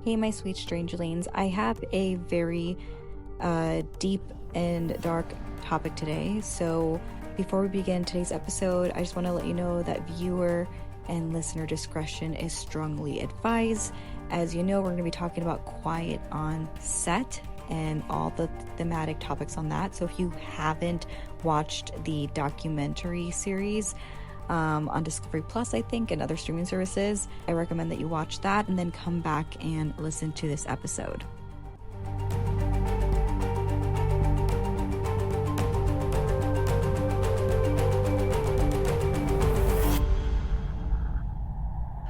Hey, my sweet strangelings. I have a very deep and dark topic today. So, before we begin today's episode, I just want to let you know that viewer and listener discretion is strongly advised. As you know, we're going to be talking about quiet on set and all the thematic topics on that. So, if you haven't watched the documentary series, on Discovery Plus, I think, and other streaming services, I recommend that you watch that and then come back and listen to this episode.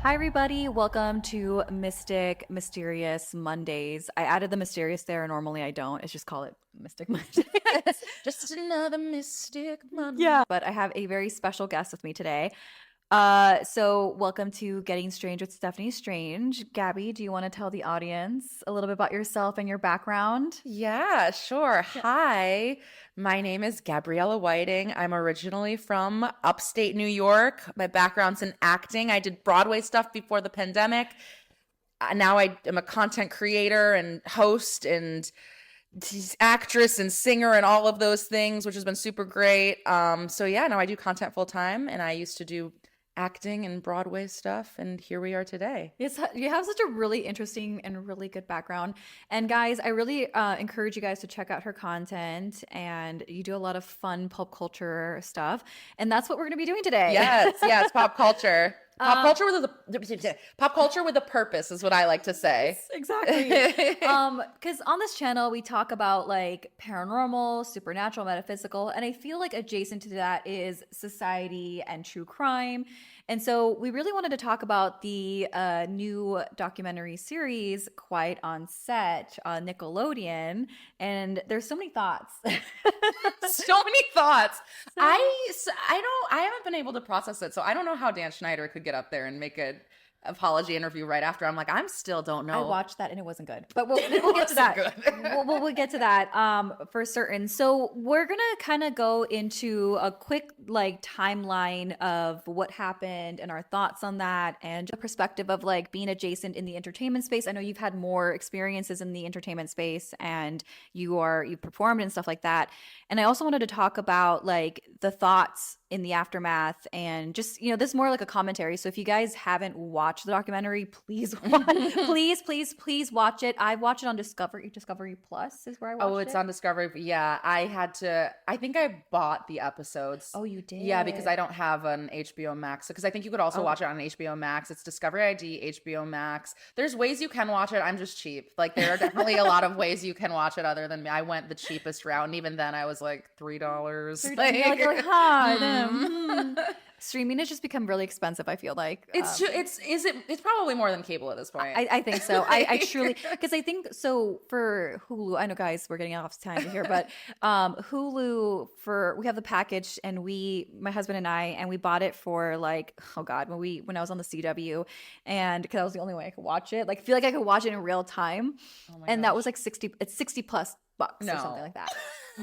Hi, everybody. Welcome to Mysterious Mondays. I added the mysterious there. Normally I don't. It's just call it Mystic Mondays. Just another Mystic Monday. Yeah. But I have a very special guest with me today. So welcome to Getting Strange with Stephanie Strange. Gabby, do you want to tell the audience a little bit about yourself and your background? Yeah, sure. Hi, my name is Gabriella Whiting. I'm originally from upstate New York. My background's in acting. I did Broadway stuff before the pandemic. Now I am a content creator and host and actress and singer and all of those things, which has been super great. So yeah, now I do content full time, and I used to do acting and Broadway stuff, and here we are today. Yes, you have such a really interesting and really good background. And guys, I really encourage you guys to check out her content, and you do a lot of fun pop culture stuff, and that's what we're going to be doing today. Yes, pop culture. Pop culture with a purpose is what I like to say. Yes, exactly. Because on this channel we talk about like paranormal, supernatural, metaphysical, and I feel like adjacent to that is society and true crime. And so we really wanted to talk about the new documentary series, Quiet on Set, on Nickelodeon. And there's so many thoughts. So many thoughts. I haven't been able to process it, so I don't know how Dan Schneider could get up there and make an apology interview right after. I'm like, still don't know. I watched that and it wasn't good, but we'll get to that. We'll get to that for certain. So we're gonna kind of go into a quick like timeline of what happened and our thoughts on that, and a perspective of like being adjacent in the entertainment space. I know you've had more experiences in the entertainment space, and you performed and stuff like that. And I also wanted to talk about like the thoughts in the aftermath, and just, this is more like a commentary. So if you guys haven't watched the documentary, please please watch it. I watched it on Discovery Plus is where I watched it. Oh, it's on Discovery. Yeah, I think I bought the episodes. Oh, you did? Yeah, because I don't have an HBO Max. Because I think you could also watch it on HBO Max. It's Discovery ID, HBO Max. There's ways you can watch it. I'm just cheap. Like, there are definitely a lot of ways you can watch it other than me. I went the cheapest route, and even then I was like $3. Streaming has just become really expensive, I feel like. It's probably more than cable at this point. I think so. I truly, because I think so for Hulu, I know guys, we're getting off time here, but Hulu, we have the package, and my husband and I bought it for like, oh God, when I was on the CW, and because that was the only way I could watch it. Like, I feel like I could watch it in real time. Oh my and gosh. that was like $60+ or something like that.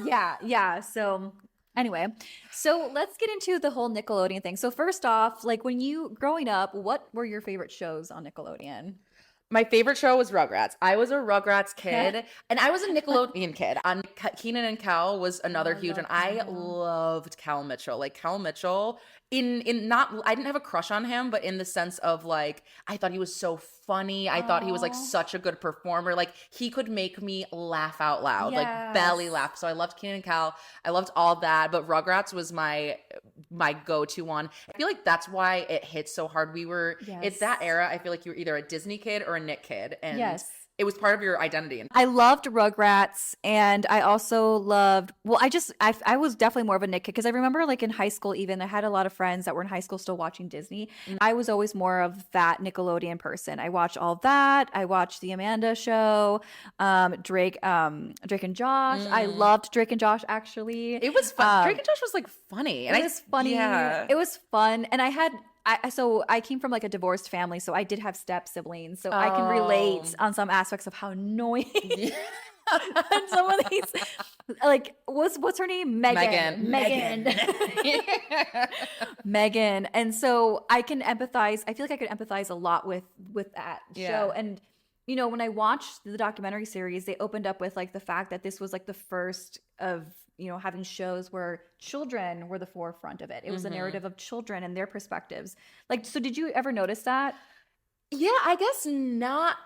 Yeah. So anyway, so let's get into the whole Nickelodeon thing. So first off, like when you growing up, what were your favorite shows on Nickelodeon? My favorite show was Rugrats. I was a Rugrats kid, and I was a Nickelodeon kid. On Keenan and Kel was another huge one. I loved Kel Mitchell. Like, Kel Mitchell, I didn't have a crush on him, but in the sense of like, I thought he was so funny. I thought he was like such a good performer. Like, he could make me laugh out loud, like belly laugh. So I loved Keenan and Kel. I loved all that, but Rugrats was my go-to one. I feel like that's why it hit so hard. It's that era. I feel like you were either a Disney kid or a Nick kid, and it was part of your identity. I loved Rugrats, and I also loved, I was definitely more of a Nick kid, because I remember like in high school even, I had a lot of friends that were in high school still watching Disney. I was always more of that Nickelodeon person. I watched all that. I watched the Amanda Show, Drake and Josh. I loved Drake and Josh, actually. It was fun. Drake and Josh was like funny. It was funny. Yeah. It was fun. And I came from like a divorced family, so I did have step siblings, so I can relate on some aspects of how annoying and some of these, like, what's her name? Megan. And so I can empathize. I feel like I could empathize a lot with that show. And you know, when I watched the documentary series, they opened up with like the fact that this was like the first of, you know, having shows where children were the forefront of it. It was a narrative of children and their perspectives. Like, so did you ever notice that? Yeah, I guess not.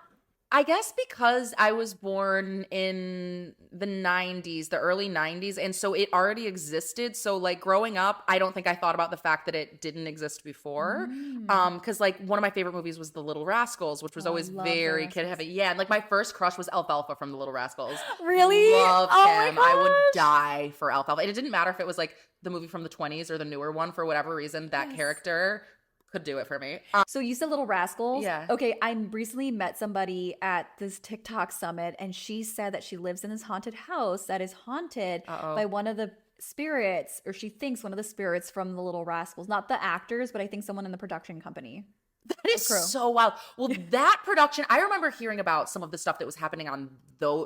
I guess because I was born in the 90s, the early 90s, and so it already existed. So like growing up, I don't think I thought about the fact that it didn't exist before. Because like one of my favorite movies was The Little Rascals, which was always love The very kid heavy. Yeah, and like my first crush was Alfalfa from The Little Rascals. Really? Loved Oh my him. I would gosh. die for Alfalfa. And it didn't matter if it was like the movie from the 20s or the newer one. For whatever reason, that Yes. character could do it for me. So you said Little Rascals? Yeah. Okay, I recently met somebody at this TikTok summit, and she said that she lives in this haunted house that is haunted by one of the spirits, or she thinks one of the spirits from the Little Rascals. Not the actors, but I think someone in the production company. That is crew. so wild. Well, that production, I remember hearing about some of the stuff that was happening on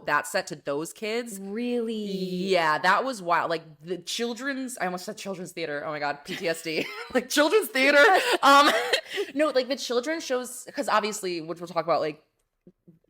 that set to those kids. Really? Yeah, that was wild. Like the children's, I almost said children's theater. Oh my God, PTSD. Like children's theater. No, like the children's shows, because obviously, which we'll talk about, like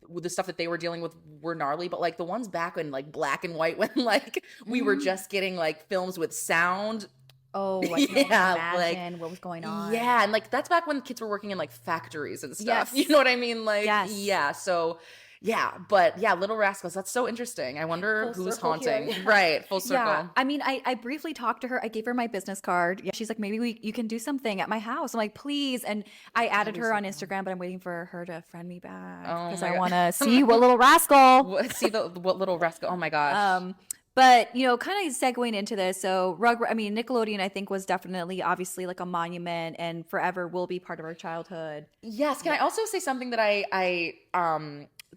the stuff that they were dealing with were gnarly, but like the ones back in like black and white when like we were just getting like films with sound. Oh, I can Yeah, imagine what was going on. Yeah, and like that's back when kids were working in like factories and stuff. Yes. You know what I mean? Like, Yes. yeah. So, yeah, but yeah, Little Rascals. That's so interesting. I wonder Full who's circle haunting. here. Right, full circle. Yeah, I mean, I briefly talked to her. I gave her my business card. Yeah, she's like, maybe you can do something at my house. I'm like, please. And I added her on Instagram, but I'm waiting for her to friend me back Oh because my I God. want to see what Little Rascal. See what Little Rascal? Oh my gosh. But you know, kind of segueing into this, so Nickelodeon, I think was definitely, obviously, like a monument, and forever will be part of our childhood. Yes. Can I also say something that I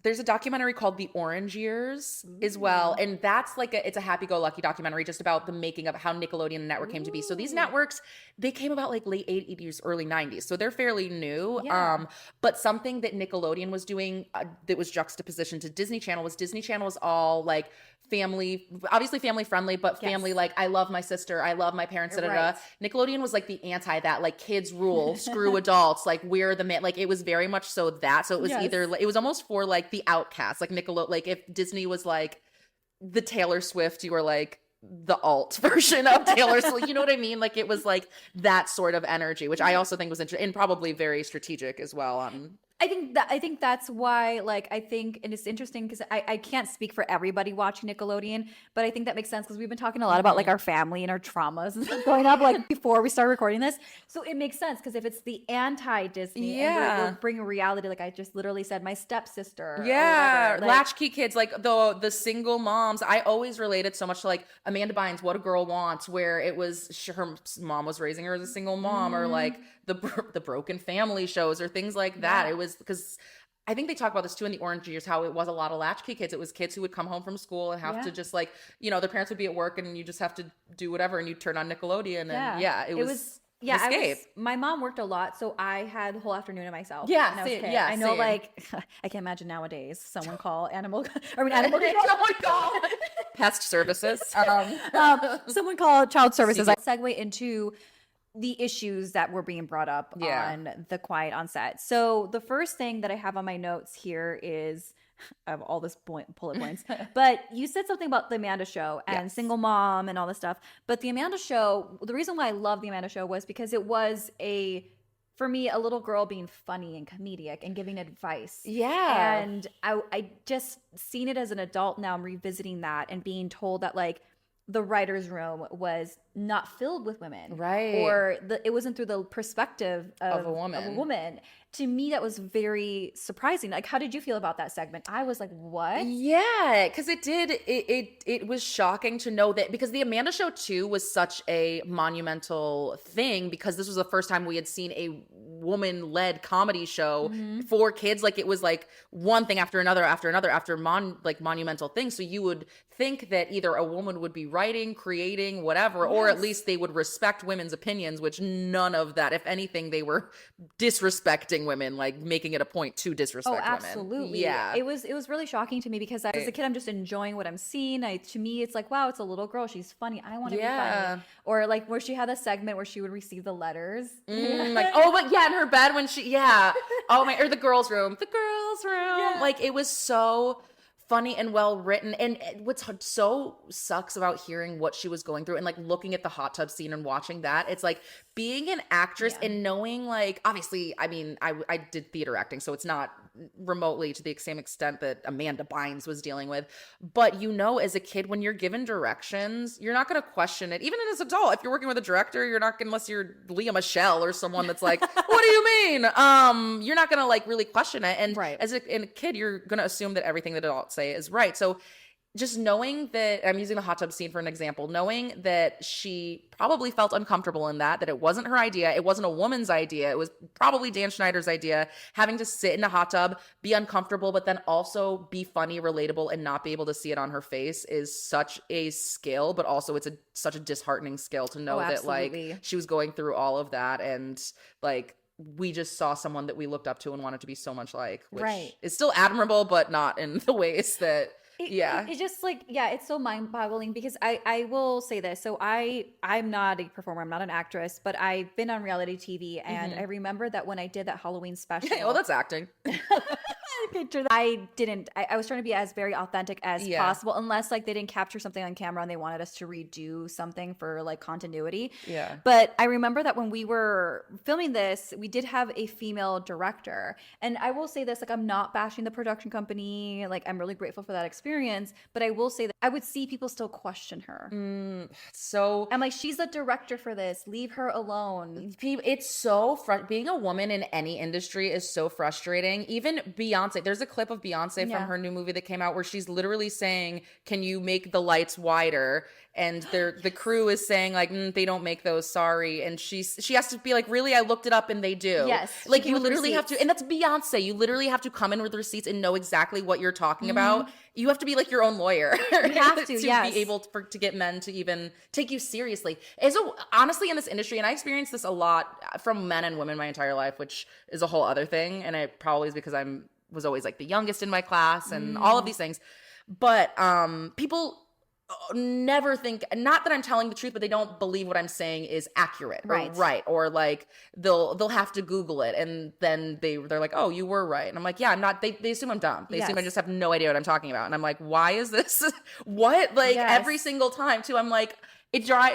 there's a documentary called The Orange Years as well. And that's like it's a happy-go-lucky documentary just about the making of how Nickelodeon and network came to be. So these networks, they came about like late 80s, early 90s. So they're fairly new. Yeah. But something that Nickelodeon was doing that was juxtaposition to Disney Channel was all like family, obviously family friendly, but family, like I love my sister, I love my parents, da, da, da. Right. Nickelodeon was like the anti that, like kids rule, screw adults, like we're the man, like it was very much so that. So it was either, it was almost for like the outcasts, like Nickelodeon, like if Disney was like the Taylor Swift, you were like the alt version of Taylor Swift, you know what I mean? Like it was like that sort of energy, which I also think was interesting and probably very strategic as well. I think that's why, like, I think, and it's interesting because I can't speak for everybody watching Nickelodeon, but I think that makes sense because we've been talking a lot about like our family and our traumas and stuff going up like before we start recording this. So it makes sense because if it's the anti-Disney, and we're bringing reality, like I just literally said, my stepsister. Yeah, like, latchkey kids, like the single moms. I always related so much to like Amanda Bynes' What a Girl Wants, where it was her mom was raising her as a single mom, or like the Broken Family shows or things like that. It was because I think they talk about this too in The Orange Years, how it was a lot of latchkey kids. It was kids who would come home from school and have to just like, you know, their parents would be at work and you just have to do whatever and you turn on Nickelodeon and it was escape. My mom worked a lot, so I had the whole afternoon to myself. Yeah, when I was a same, kid. yeah, I know, same. like, I can imagine nowadays someone call animal control. Pest services. Someone call child services. I segue into the issues that were being brought up on the Quiet on set. So the first thing that I have on my notes here is, I have all this bullet points, but you said something about the Amanda Show and single mom and all this stuff. But the Amanda Show, the reason why I love the Amanda Show was because it was for me, a little girl being funny and comedic and giving advice. Yeah. And I just seen it as an adult now. I'm revisiting that and being told that like the writer's room was not filled with women. Right. Or it wasn't through the perspective of a woman. To me, that was very surprising. Like, how did you feel about that segment? I was like, what? Yeah, because it was shocking to know that, because the Amanda Show too was such a monumental thing, because this was the first time we had seen a woman-led comedy show for kids. Like it was like one thing after another monumental things. So you would think that either a woman would be writing, creating, whatever, or at least they would respect women's opinions, which none of that. If anything, they were disrespecting dissing women, like making it a point to disrespect women. Absolutely. Yeah. It was really shocking to me because as a kid, I'm just enjoying what I'm seeing. To me, it's like, wow, it's a little girl. She's funny. I want to be funny. Or like where she had a segment where she would receive the letters. Like, oh, but yeah, in her bed when oh my, or the girls' room. Yeah. Like, it was so funny and well written. And what's so sucks about hearing what she was going through and like looking at the hot tub scene and watching that, it's like being an actress and knowing, like, obviously, I mean, I did theater acting, so it's not remotely to the same extent that Amanda Bynes was dealing with. But as a kid, when you're given directions, you're not going to question it. Even as an adult, if you're working with a director, you're not, unless you're Leah Michelle or someone that's like, what do you mean? You're not going to like really question it. And as a kid, you're going to assume that everything that adults say is right. So just knowing that, I'm using the hot tub scene for an example, knowing that she probably felt uncomfortable in that it wasn't her idea, it wasn't a woman's idea, it was probably Dan Schneider's idea, having to sit in a hot tub, be uncomfortable, but then also be funny, relatable, and not be able to see it on her face is such a skill, but also it's such a disheartening skill to know that like she was going through all of that, and like we just saw someone that we looked up to and wanted to be so much like, which is still admirable, but not in the ways that it's just like, it's so mind-boggling because I will say this. So I'm not a performer, I'm not an actress, but I've been on reality TV, and I remember that when I did that Halloween special. Well, that's acting. I was trying to be as very authentic as possible, unless like they didn't capture something on camera and they wanted us to redo something for like continuity. Yeah. But I remember that when we were filming this, we did have a female director. And I will say this, like, I'm not bashing the production company. Like, I'm really grateful for that experience. But I will say that I would see people still question her. So I'm like, she's a director for this. Leave her alone. It's so being a woman in any industry is so frustrating. Even Beyonce, there's a clip of Beyonce from her new movie that came out where she's literally saying, can you make the lights wider? And the crew is saying like, they don't make those, sorry. And she has to be like, really? I looked it up and they do. Yes. Like you literally have to, and that's Beyonce. You literally have to come in with receipts and know exactly what you're talking about. You have to be like your own lawyer. You have to, be able to get men to even take you seriously. Honestly, in this industry, and I experienced this a lot from men and women my entire life, which is a whole other thing. And it probably is because was always like the youngest in my class and all of these things. But people never think, not that I'm telling the truth, but they don't believe what I'm saying is accurate or right, or like they'll have to Google it, and then they're like, oh, you were right, and I'm like, yeah, I'm not. They assume I'm dumb. They assume I just have no idea what I'm talking about, and I'm like, why is this what, like, every single time too? I'm like,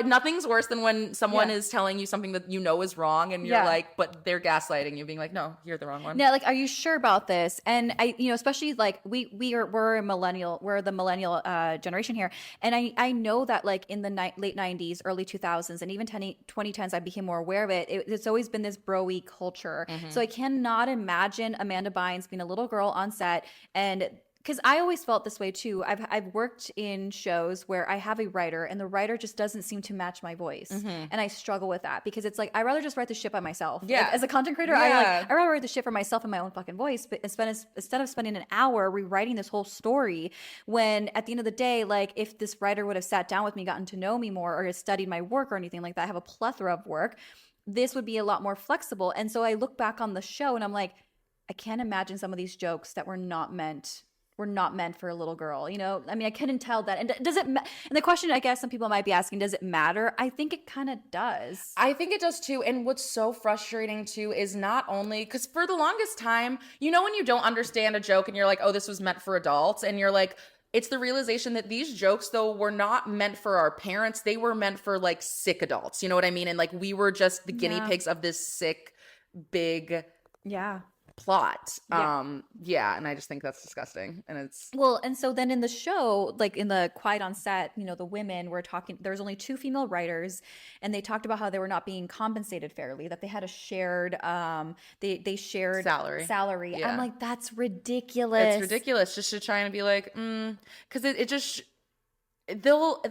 nothing's worse than when someone is telling you something that you know is wrong, and you're like, but they're gaslighting you, being like, no, you're the wrong one. Yeah, like, are you sure about this? And I, especially like we're a millennial, we're the millennial generation here, and I know that like in the late 90s, early 2000s, and even 2010s, I became more aware of it. It's always been this bro-y culture. So I cannot imagine Amanda Bynes being a little girl on set, and because I always felt this way too. I've worked in shows where I have a writer and the writer just doesn't seem to match my voice, and I struggle with that because it's like I rather just write the shit by myself. Yeah. Like, as a content creator, I rather write the shit for myself in my own fucking voice, but instead of spending an hour rewriting this whole story, when at the end of the day, like if this writer would have sat down with me, gotten to know me more, or has studied my work or anything like that, I have a plethora of work. This would be a lot more flexible. And so I look back on the show and I'm like, I can't imagine some of these jokes that were not meant for a little girl, I mean, I couldn't tell that. And does it and the question I guess some people might be asking, does it matter? I think it kind of does. I think it does too. And what's so frustrating too is not only because for the longest time, when you don't understand a joke and you're like, oh, this was meant for adults, and you're like, it's the realization that these jokes, though, were not meant for our parents. They were meant for like sick adults. You know what I mean? And like we were just the guinea pigs of this sick, big plot. And I just think that's disgusting. And it's and so then in the show, like in the Quiet on Set, the women were talking, there's only 2 female writers, and they talked about how they were not being compensated fairly, that they had a shared they shared salary. Yeah. I'm like, that's ridiculous. It's ridiculous just to try and be like, because it just they'll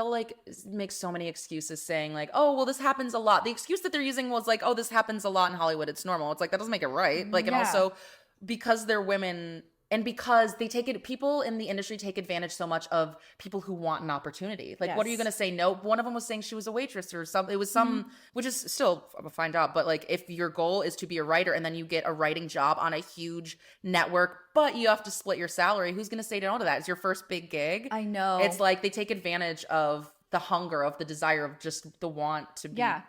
like make so many excuses saying like, oh, well, this happens a lot. The excuse that they're using was like, oh, this happens a lot in Hollywood, it's normal. It's like, that doesn't make it right. Like, and also because they're women, And because people in the industry take advantage so much of people who want an opportunity. Like, what are you going to say no? One of them was saying she was a waitress or something. It was which is still a fine job. But like, if your goal is to be a writer and then you get a writing job on a huge network, but you have to split your salary, who's going to say no to that? It's your first big gig. I know. It's like they take advantage of the hunger, of the desire, of just the want to be. Yeah.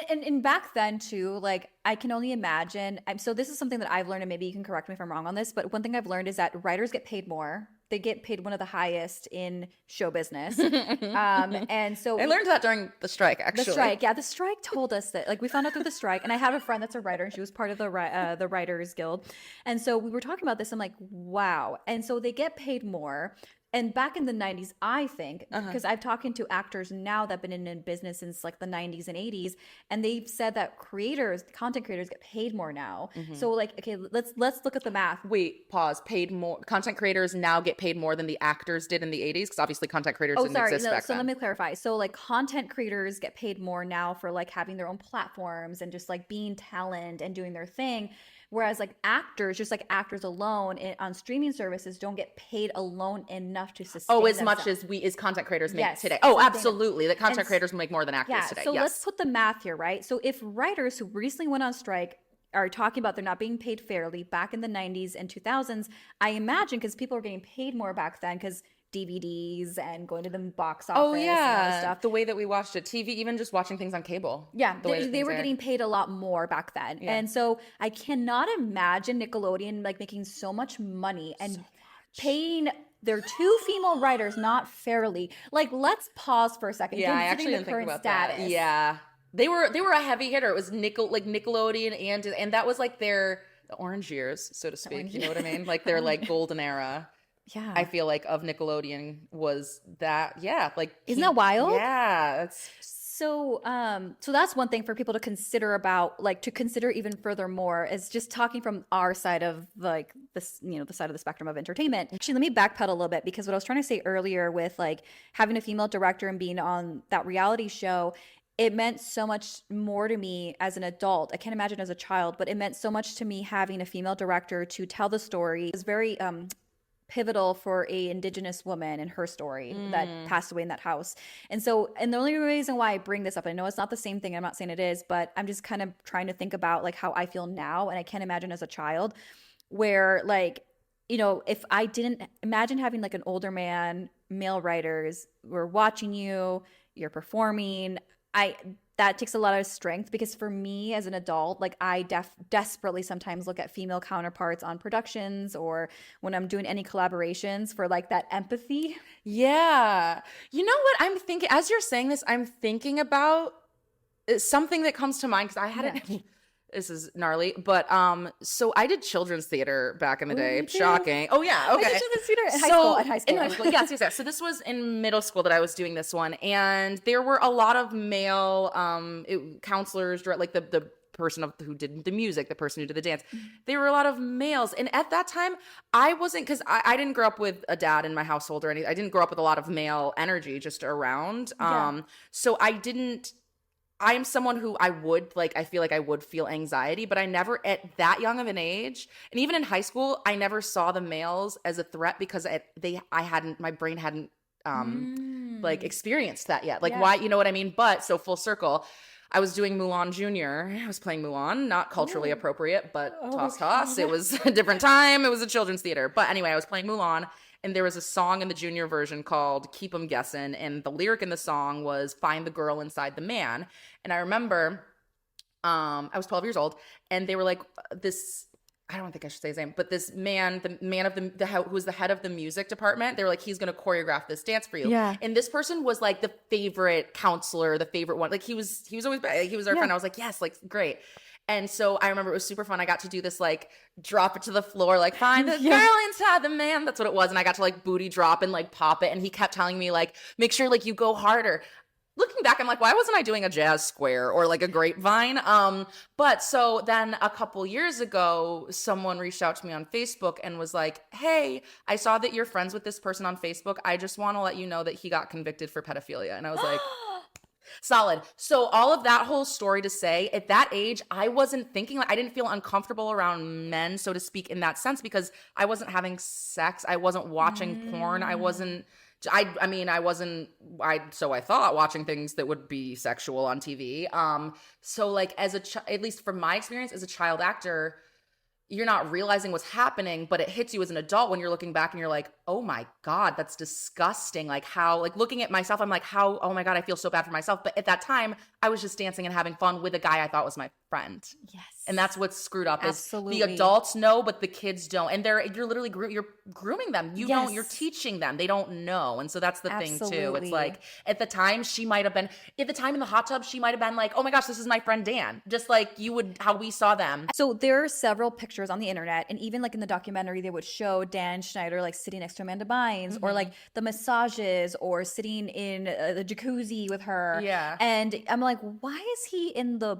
And back then too, like I can only imagine. So this is something that I've learned, and maybe you can correct me if I'm wrong on this, but one thing I've learned is that writers get paid more. They get paid one of the highest in show business. And so I learned that during the strike, actually. The strike told us that, like, we found out through the strike. And I have a friend that's a writer, and she was part of the Writers Guild. And so we were talking about this. I'm like, wow. And so they get paid more. And back in the 90s, I think, because I've talking to actors now that have been in business since like the 90s and 80s, and they've said that content creators get paid more now. So like, okay, let's look at the math. Wait, pause. Paid more. Content creators now get paid more than the actors did in the 80s, because obviously content creators didn't exist back then. So let me clarify. So like content creators get paid more now for like having their own platforms and just like being talent and doing their thing. Whereas like actors, just like actors alone on streaming services, don't get paid alone enough to sustain as themselves. much as content creators make today. Oh, absolutely. The content creators make more than actors today. So let's put the math here, right? So if writers who recently went on strike are talking about they're not being paid fairly back in the 90s and 2000s, I imagine because people were getting paid more back then because DVDs and going to the box office. Oh, and all this stuff. The way that we watched it, TV, even just watching things on cable. Yeah, they were getting paid a lot more back then. Yeah. And so I cannot imagine Nickelodeon like making so much money and paying their two female writers not fairly. Like, let's pause for a second. Yeah, I actually didn't think about that. Yeah. They were a heavy hitter. It was Nickelodeon and that was like the orange years, so to speak. You know what I mean? Like their like golden era. Yeah, I feel like of Nickelodeon was that. Yeah, like isn't that wild? Yeah, so that's one thing for people to consider even furthermore is just talking from our side of like this, the side of the spectrum of entertainment. Actually, let me backpedal a little bit because what I was trying to say earlier with like having a female director and being on that reality show, it meant so much more to me as an adult. I can't imagine as a child, but it meant so much to me having a female director to tell the story. It was very pivotal for a Indigenous woman and her story that passed away in that house. And the only reason why I bring this up, I know it's not the same thing, I'm not saying it is, but I'm just kind of trying to think about like how I feel now, and I can't imagine as a child where like, if I didn't imagine having like an older male writers were watching you're performing, that takes a lot of strength because for me as an adult, like I desperately sometimes look at female counterparts on productions or when I'm doing any collaborations for like that empathy. Yeah. You know what I'm thinking, as you're saying this, I'm thinking about something that comes to mind because I hadn't, this is gnarly, but so I did children's theater back in the day. Shocking. Oh yeah, okay. I did children's theater in high school. In high school, yes. So this was in middle school that I was doing this one, and there were a lot of male counselors, like the person who did the music, the person who did the dance. There were a lot of males, and at that time, I wasn't, because I didn't grow up with a dad in my household or anything. I didn't grow up with a lot of male energy just around. So I am someone who I feel like I would feel anxiety, but I never at that young of an age, and even in high school, I never saw the males as a threat because my brain hadn't like experienced that yet. Like why, you know what I mean? But so full circle, I was doing Mulan Junior. I was playing Mulan, not culturally appropriate, but toss. It was a different time. It was a children's theater. But anyway, I was playing Mulan. And there was a song in the junior version called Keep 'Em Guessing. And the lyric in the song was find the girl inside the man. And I remember I was 12 years old and they were like this, I don't think I should say his name, but this man, the man of who was the head of the music department, they were like, he's going to choreograph this dance for you. Yeah. And this person was like the favorite counselor, the favorite one. Like he was always, he was our friend. I was like, yes, like great. And so I remember it was super fun. I got to do this, like, drop it to the floor, like, find the girl inside the man. That's what it was. And I got to, like, booty drop and, like, pop it. And he kept telling me, like, make sure, like, you go harder. Looking back, I'm like, why wasn't I doing a jazz square or, like, a grapevine? But so then a couple years ago, someone reached out to me on Facebook and was like, hey, I saw that you're friends with this person on Facebook. I just want to let you know that he got convicted for pedophilia. And I was like... Solid. So all of that whole story to say, at that age, I wasn't thinking, like, I didn't feel uncomfortable around men, so to speak, in that sense, because I wasn't having sex. I wasn't watching porn. I wasn't, I mean, I wasn't, so I thought, watching things that would be sexual on TV. So like at least from my experience as a child actor, you're not realizing what's happening, but it hits you as an adult when you're looking back and you're like, oh my God, that's disgusting. Like how, like looking at myself, I'm like, how, oh my God, I feel so bad for myself. But at that time, I was just dancing and having fun with a guy I thought was my friend. Yes. And that's what's screwed up. Absolutely. Is the adults know, but the kids don't. And you're literally you're grooming them. You don't, you're teaching them. They don't know. And so that's the thing too. It's like at the time she might have been, at the time in the hot tub, she might have been like, oh my gosh, this is my friend Dan. Just like you would, how we saw them. So there are several pictures on the internet, and even like in the documentary, they would show Dan Schneider like sitting next to Amanda Bynes, or like the massages, or sitting in the jacuzzi with her. Yeah. And I'm like, why is he in the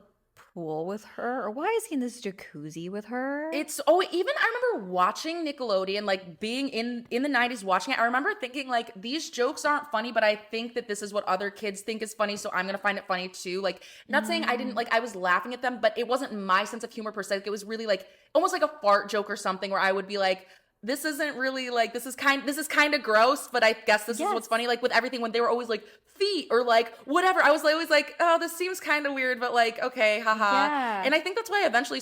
pool with her, or why is he in this jacuzzi with her? Even I remember watching Nickelodeon, like being in the 90s watching it. I remember thinking like, these jokes aren't funny, but I think that this is what other kids think is funny, so I'm gonna find it funny too. Like, not saying I didn't, like, I was laughing at them, but it wasn't my sense of humor per se. Like, it was really like almost like a fart joke or something, where I would be like, this isn't really like, this is kind of gross, but I guess this is what's funny. Like with everything, when they were always like feet or like whatever, I was always like, oh, this seems kind of weird, but like, okay, haha. Yeah. And I think that's why I eventually,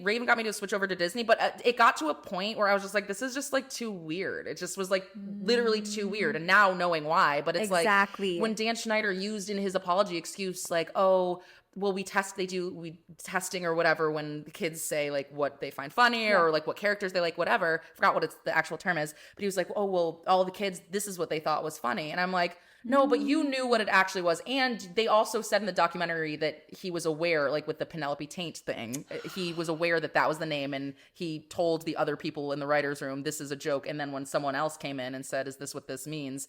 Raven got me to switch over to Disney, but it got to a point where I was just like, this is just like too weird. It just was like literally too weird. And now knowing why, but it's like when Dan Schneider used in his apology excuse, like, oh, well, we testing or whatever when the kids say like what they find funny or like what characters they like, whatever. Forgot what the actual term is, but he was like, oh, well, all the kids, this is what they thought was funny. And I'm like, no, but you knew what it actually was. And they also said in the documentary that he was aware, like with the Penelope Taint thing, he was aware that that was the name, and he told the other people in the writer's room, this is a joke. And then when someone else came in and said, is this what this means?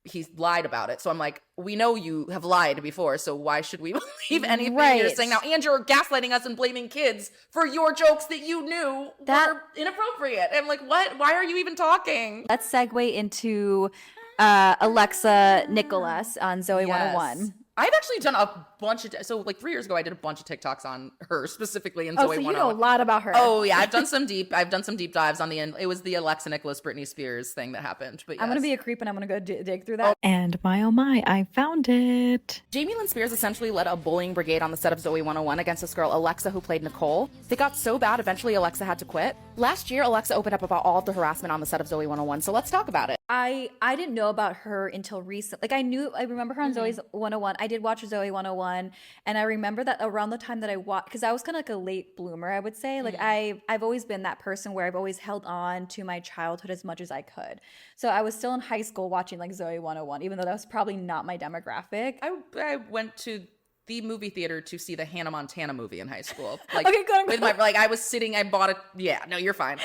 He lied about it. So I'm like, we know you have lied before, so why should we believe anything you're saying now? And you're gaslighting us and blaming kids for your jokes that you knew were inappropriate. I'm like, what? Why are you even talking? Let's segue into Alexa Nicholas on Zoe 101. I've actually done a bunch of, so like 3 years ago, I did a bunch of TikToks on her specifically in Zoe 101. So you know a lot about her. Oh yeah, I've done some deep dives on the end. It was the Alexa Nicholas, Britney Spears thing that happened. But yes. I'm going to be a creep and I'm going to go dig through that. And my, oh my, I found it. Jamie Lynn Spears essentially led a bullying brigade on the set of Zoe 101 against this girl, Alexa, who played Nicole. They got so bad, eventually Alexa had to quit. Last year, Alexa opened up about all of the harassment on the set of Zoe 101. So let's talk about it. I didn't know about her until recent. Like I remember her on Zoe's 101. I did watch Zoe 101, and I remember that around the time that I watched, because I was kind of like a late bloomer, I would say. Like I've always been that person where I've always held on to my childhood as much as I could. So I was still in high school watching like Zoe 101, even though that was probably not my demographic. I went to the movie theater to see the Hannah Montana movie in high school. Like, okay, good. With my, like, I was sitting, I bought it. Yeah, no, you're fine.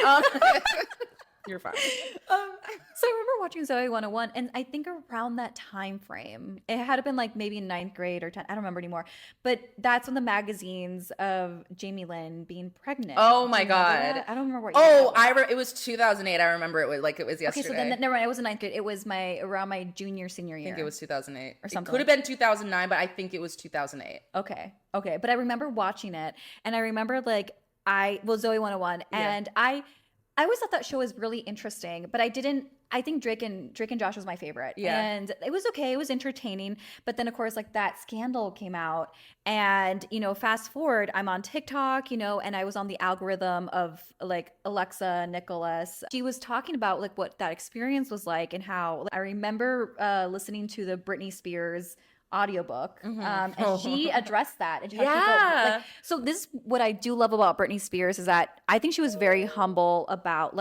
You're fine. So I remember watching Zoe 101, and I think around that time frame, it had to been like maybe 9th grade or 10th, I don't remember anymore. But that's when the magazines of Jamie Lynn being pregnant. Oh my God. I don't remember what year. It was 2008. I remember it was yesterday. Okay, so then never mind, it wasn't 9th grade. It was around my junior, senior year. I think it was 2008. Or something. It could have been 2009, but I think it was 2008. Okay. But I remember watching it, and I remember Zoe 101, and I always thought that show was really interesting, but I think Drake and Josh was my favorite. Yeah. And it was okay. It was entertaining. But then of course, like that scandal came out, and, fast forward, I'm on TikTok, and I was on the algorithm of like Alexa Nicholas. She was talking about like what that experience was like, and how I remember listening to the Britney Spears audiobook, and she addressed that, and so this is what I do love about Britney Spears, is that I think she was very humble about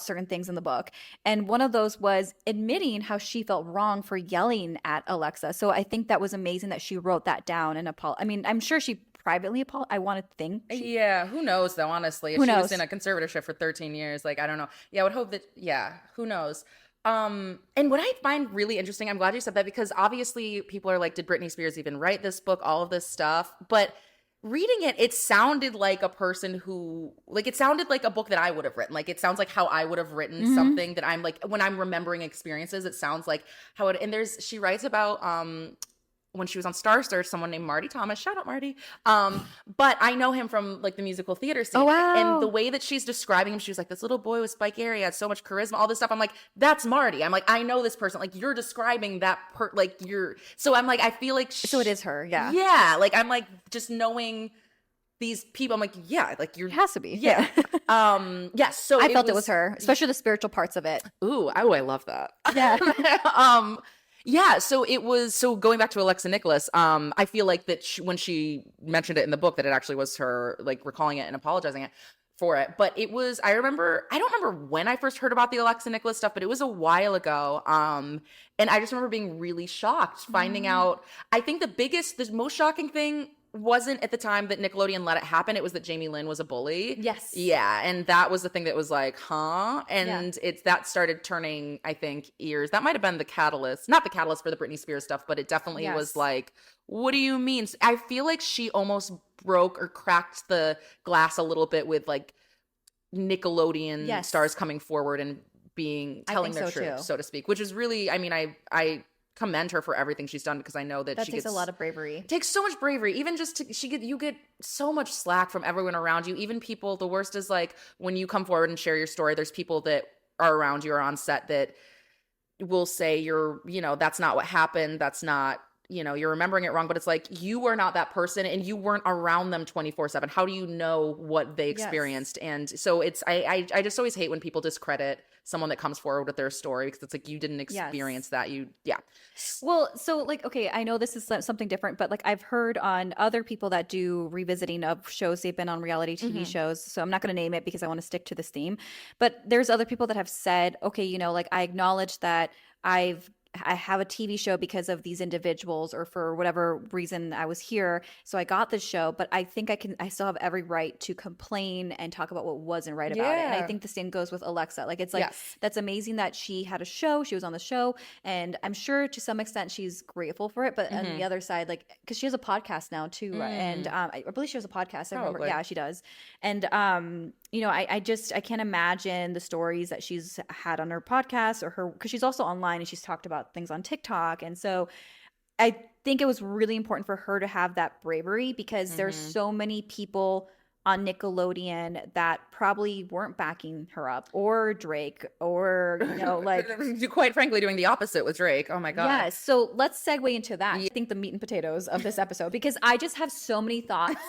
certain things in the book, and one of those was admitting how she felt wrong for yelling at Alexa. So I think that was amazing that she wrote that down and I'm sure she privately apologized. I want to think who knows though, honestly, if she was in a conservatorship for 13 years, like I don't know. I would hope that who knows. And what I find really interesting, I'm glad you said that, because obviously people are like, did Britney Spears even write this book? All of this stuff. But reading it, it sounded like a person who, like, it sounded like a book that I would have written. Like, it sounds like how I would have written something that I'm like, when I'm remembering experiences, it sounds like how it, and she writes about, when she was on Star Search, someone named Marty Thomas, shout out Marty. But I know him from like the musical theater scene. Oh, wow. And the way that she's describing him, she was like, this little boy with spike hair, he had so much charisma, all this stuff. I'm like, that's Marty. I'm like, I know this person. Like, you're describing that so I'm like, I feel like So it is her, yeah. Yeah. Like, I'm like, just knowing these people, I'm like, yeah, like It has to be. yeah. Yes. So I felt it was her, especially the spiritual parts of it. Ooh, I love that. Yeah. Yeah, so going back to Alexa Nicholas, I feel like that when she mentioned it in the book, that it actually was her, like, recalling it and apologizing for it. But it was, I don't remember when I first heard about the Alexa Nicholas stuff, but it was a while ago. And I just remember being really shocked, finding out, I think the most shocking thing wasn't at the time that Nickelodeon let it happen. It was that Jamie Lynn was a bully. Yes. Yeah. And that was the thing that was like, huh? And that started turning, I think, ears. That might have been the catalyst, not the catalyst for the Britney Spears stuff, but it definitely was like, what do you mean? I feel like she almost broke or cracked the glass a little bit with like Nickelodeon stars coming forward and telling their truth, so to speak, which is really, I mean, I commend her for everything she's done, because I know that she takes gets a lot of bravery. Takes so much bravery. Even just you get so much slack from everyone around you. Even people, the worst is like when you come forward and share your story, there's people that are around you or on set that will say that's not what happened. That's not, you're remembering it wrong, but it's like, you were not that person and you weren't around them 24/7. How do you know what they experienced? And so I just always hate when people discredit someone that comes forward with their story, because it's like, you didn't experience that. Well, so like, okay, I know this is something different, but like I've heard on other people that do revisiting of shows, they've been on reality TV shows. So I'm not going to name it because I want to stick to this theme, but there's other people that have said, okay, like I acknowledge that I have a TV show because of these individuals, or for whatever reason I was here. So I got this show, but I think I still have every right to complain and talk about what wasn't right about it. And I think the same goes with Alexa. Like, it's like, that's amazing that she had a show, she was on the show, and I'm sure to some extent she's grateful for it. But on the other side, like, because she has a podcast now too. And I believe she has a podcast. I remember. Yeah, she does. And, I can't imagine the stories that she's had on her podcast because she's also online and she's talked about things on TikTok. And so I think it was really important for her to have that bravery, because there's so many people on Nickelodeon that probably weren't backing her up, or Drake, or like quite frankly doing the opposite with Drake. Oh my god. Yes. So let's segue into that. I think the meat and potatoes of this episode, because I just have so many thoughts.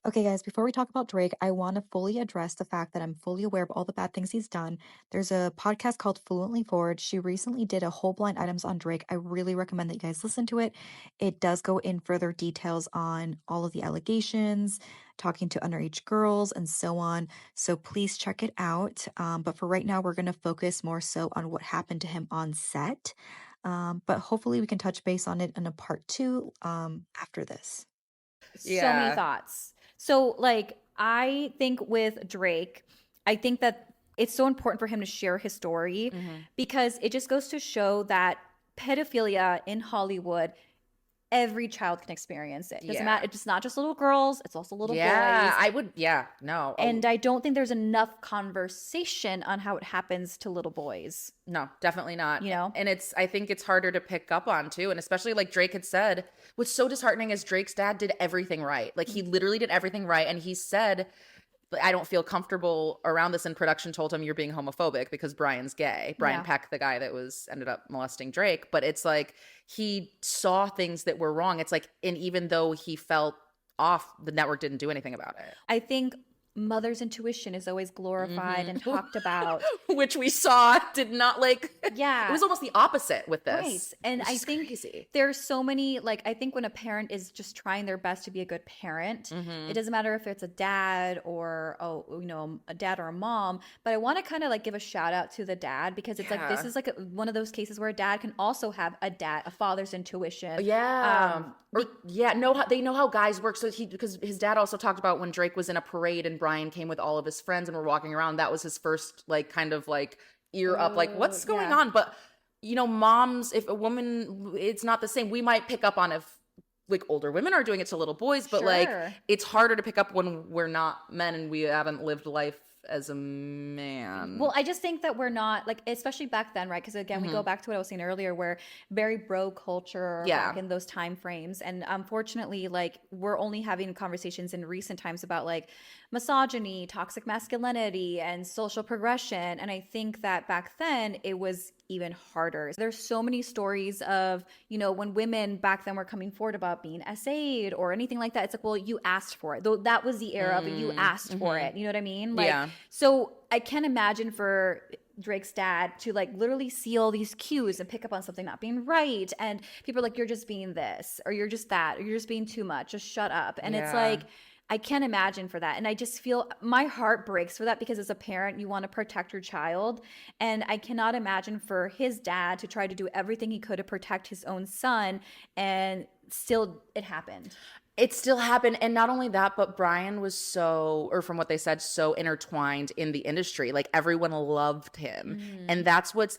Okay, guys, before we talk about Drake, I want to fully address the fact that I'm fully aware of all the bad things he's done. There's a podcast called Fluently Forward. She recently did a whole blind items on Drake. I really recommend that you guys listen to it. It does go in further details on all of the allegations, talking to underage girls, and so on. So please check it out. But for right now, we're going to focus more so on what happened to him on set. But hopefully we can touch base on it in a part 2 after this. So many thoughts. So like, I think with Drake, I think that it's so important for him to share his story, because it just goes to show that pedophilia in Hollywood, every child can experience it. It doesn't matter. It's not just little girls. It's also little boys. No. And I don't think there's enough conversation on how it happens to little boys. No, definitely not. And I think it's harder to pick up on too. And especially like Drake had said, what's so disheartening is Drake's dad did everything right. Like, he literally did everything right. And he said, I don't feel comfortable around this, and production told him, you're being homophobic because Brian's gay. Brian Peck, the guy that ended up molesting Drake. But it's like, he saw things that were wrong. It's like, and even though he felt off, the network didn't do anything about it. I think mother's intuition is always glorified and talked about, which we saw did not like. Yeah, it was almost the opposite with this. Right. And I think there's so many, like, I think when a parent is just trying their best to be a good parent, it doesn't matter if it's a dad or a dad or a mom, but I want to kind of like give a shout out to the dad, because it's like, this is like one of those cases where a dad can also have a father's intuition. They know how guys work. So because his dad also talked about when Drake was in a parade and Brian came with all of his friends and were walking around, that was his first like kind of like ear up, like, what's going on? But moms, if a woman, it's not the same. We might pick up on if like older women are doing it to little boys, but like Sure. it's harder to pick up when we're not men and we haven't lived life as a man. Well, I just think that we're not like, especially back then, right? Because again, we go back to what I was saying earlier, where very bro culture Yeah. back in those time frames, and unfortunately, like we're only having conversations in recent times about like misogyny, toxic masculinity, and social progression. And I think that back then it was even harder. There's so many stories of, you know, when women back then were coming forward about being SA'd or anything like that. It's like, well, you asked for it. Though that was the era of it. You asked for it. You know what I mean? Like, Yeah. so I can't imagine for Drake's dad to like literally see all these cues and pick up on something not being right. And people are like, you're just being this, or you're just that, or you're just being too much. Just shut up. And it's Yeah. like, I can't imagine for that. And I just feel my heart breaks for that, because as a parent, you want to protect your child. And I cannot imagine for his dad to try to do everything he could to protect his own son. And still it happened. It still happened. And not only that, but Brian was so, or from what they said, so intertwined in the industry. Like everyone loved him. And that's what's